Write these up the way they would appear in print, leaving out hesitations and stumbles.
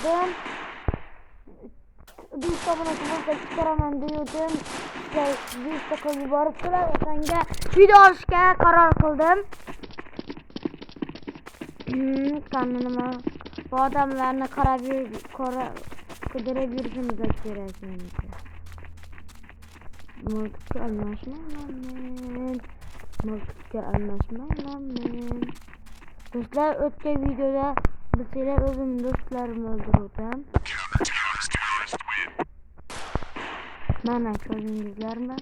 koydum. Bir sabunası bulsa çıkaramam diyordum. İşte bir sakın yuvarıktılar. Osanga video alışga karar kıldım. Kanunuma bu adamlarına kıdırabilirsiniz kerak menimcha. Mulkka almashmayman. Do'stlar, o'tgan videoda bizlar o'zimni do'stlarimni o'ldirdim. Mana ko'rdingizlarmi?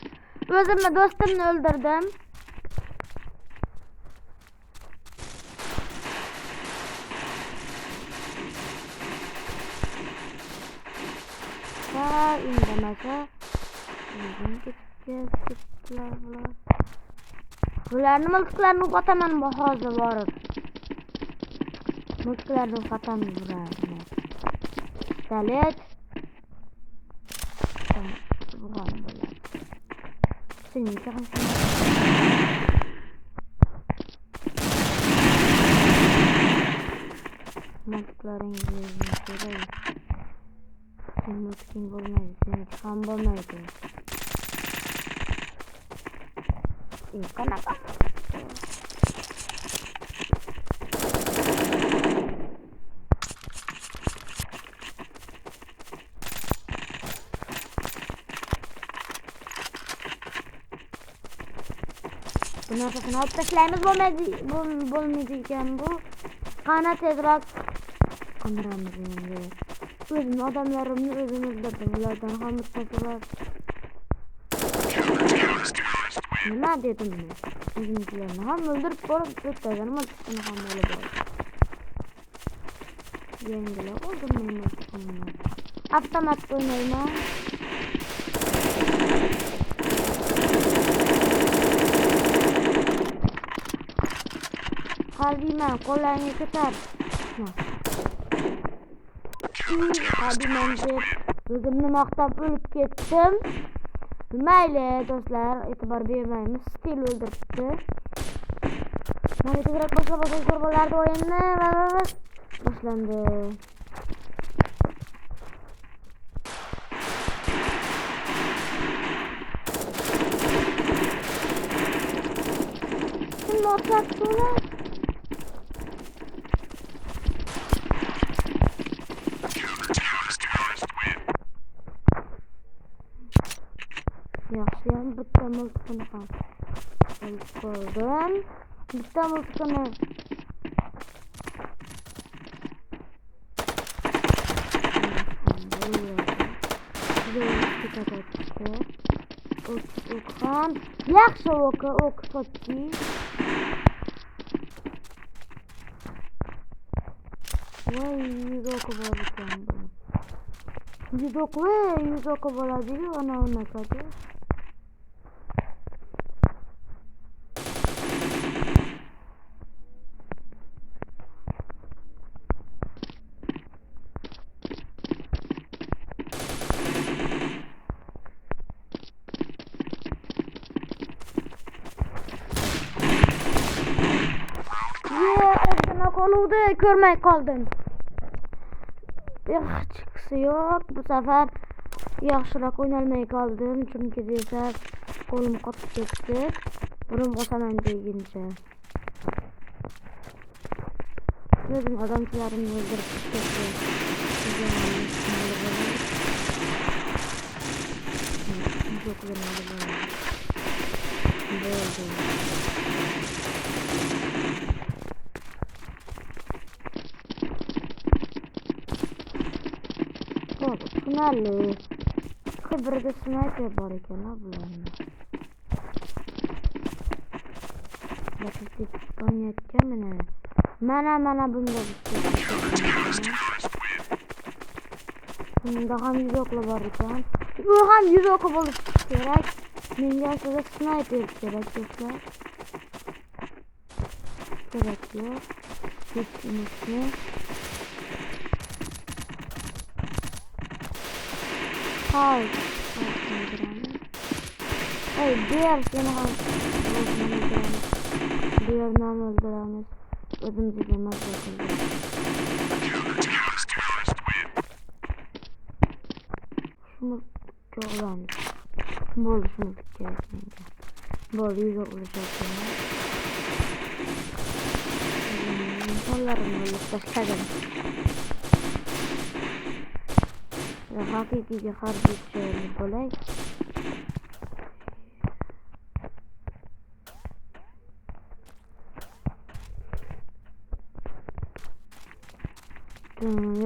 O'zimni do'stimni o'ldirdim. Indamasa bularni mulklarni yo'qotaman hozir borib. Mulklarni yo'qotaman bularni. Dalet. Bugan bo'ladi. Sening qancha mulklaringizni ko'ray. Mulking bo'lmaydi, seniki ham bo'lmaydi. Qanaqa? Bunaqasini olib tashlaymiz, bo'lmaydi ekan bu. Qana tezroq qondiramiz endi. O'zim odamlarimni o'zim o'ldirdim. Ulardan ham mutafaklar. Nima dedim men? O'zimlarni ham o'ldirib borib, to'xtagan mulkni ham olib bordim. Yengilab oldim men mulkni. Avtomat o'ynayman. Qalbimdan qo'llaringni ko'tar. Qalbimdan deb o'zimni maqtab o'lib ketdim. Mayli do'stlar, e'tibor bermaymiz. Stil o'ldiribdi. Mana tezroq boshlab bo'lardi o'yinni. Boshlandi. Kim o'tlatdilar? Yaxshiyam bitta mulkni ham olib qo'ydim. Bitta mulkni o'qham yaxshi o'qitdi. Voy, yuzoq bor ekan bu. Yuzoq bo'ladi-yu, ana unaqada. Qoluvdi, ko'rmay qoldim. Chiqisi yo'q. Bu safar yaxshiroq o'ynolmay qoldim, chunki desa qo'lim qotib ketdi. Bunim bosaman deguncha. O'zim odamchilarimni o'ldirib ketdim. Finalli. Birida sniper bor ekan, bularni. Bakit o'ynayotgan mana bunda bunda ham yuzoqli bor ekan. Bu ham yuzoqli bo'lishi kerak. Menga aslida sniper kerak do'stlar. Kerak yo'q. Hech kimni Hay. Hey, diğer seni diğer nam öldüremiz. Özüm diyeceğim az bakıldı. miltga olamiz. Bo'ldi, shuni kerak menga. Bo'ldi, 100 olacak. İnsanlarımı tashladim. Haqiqiy harbiychi bo'lay.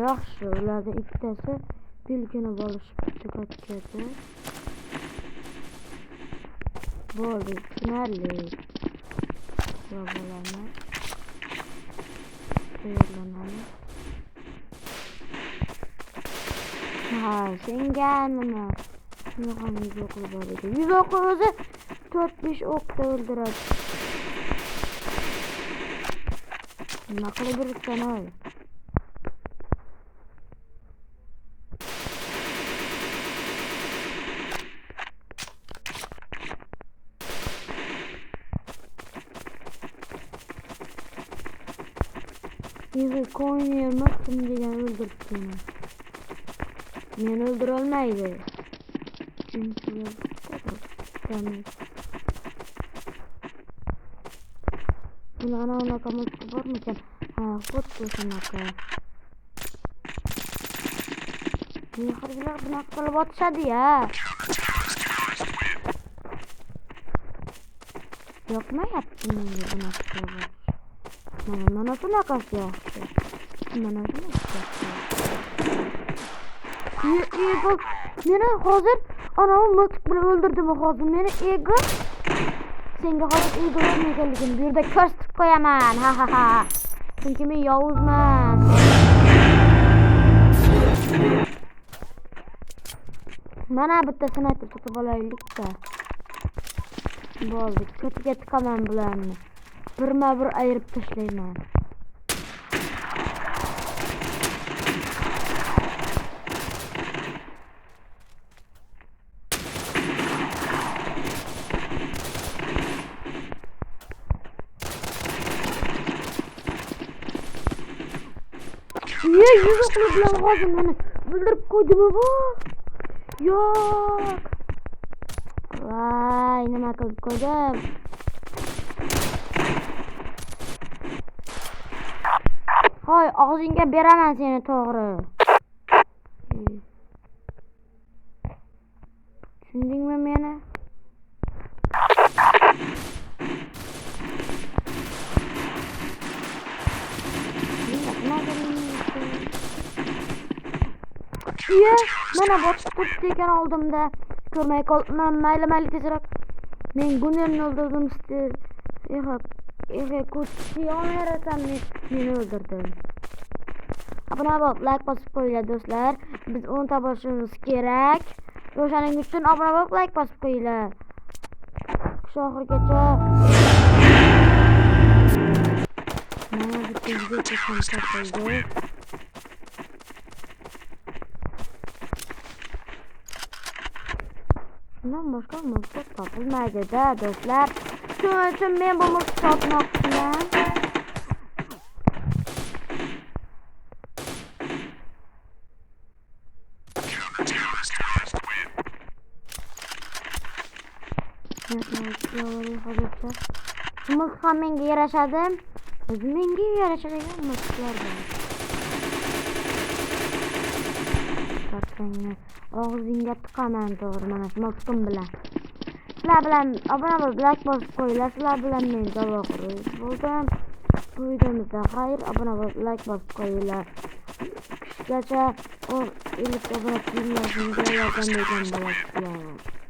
Yaxshi, ulardan ikkitasi belgini bo'lishib ketdi. Bo'ldi, tushunarli. Bo'ladi. Tayyorlanamiz. Ha, senga nima? Shuni ham 100 o'qli bor edi. 100 o'qli o'zi 4-5 o'qda o'ldiradi. Nima qilib yuribsan oy? Bizi koynuyormak şimdiden öldürdü beni. Beni öldürülmeydi. Tamam. Bunu ana kamus var mı ki? Ha, kod koysun hakkı. Niye harbiler bunu akıllı batışadı ya? Yok mu yaptın bunu akıllı batış? Mana tu nakası yaptı. Mana tu nakası yaptı. Ego, meni hozir anamı miltiq bilan öldürdüm hozir. Meni ego. Senga hozir ego ekanligini bu yerda ko'rsatib qo'yaman. Ha ha ha. Chunki men yovuzman. Mana bitta sniper tutib olaylik-da. Bo'ldi, ko'chaga tiqaman bularni. Birma-bir ayirib tashlayman. Yüz okulu bilan hozir meni o'ldirib qo'ydimi bu? Yo'q. Voy, nima qilib qo'ydim? Hoy, og'zingga beraman seni to'g'ri. Tushundingmi meni? Mana botib turibdi ekan oldimda. Ko'rmay qoldim. Mayli tezroq. Men Gunerni o'ldirdim. Kuchli onerasan meni o'ldirdim. Abone bo'lib, like bosib qo'yinglar do'stlar. Biz 10 ta bo'lishimiz kerak. O'shaning uchun abone bo'lib, like bosib qo'yinglar. Shu oxirgacha. Mana bitta video qildi. Bundan boshqa mulk topilmaydi-da do'stlar. Shuning uchun men bu mulkni sotmoqchiman. Mulk ham menga yarashadi. O'zi menga yarashadigan mulklar bor. Og'zingga tiqaman to'g'ri, mana shu mulkim bilan. Sizlar bilan obuna bo'lib, like bosib qo'yinglar. Sizlar bilan men javob bo'ldim. Bu videomizda xayr, obuna bo'lib, like bosib qo'yinglar. Qishgacha 50 obunachilar yordam bergan bo'lasizlar.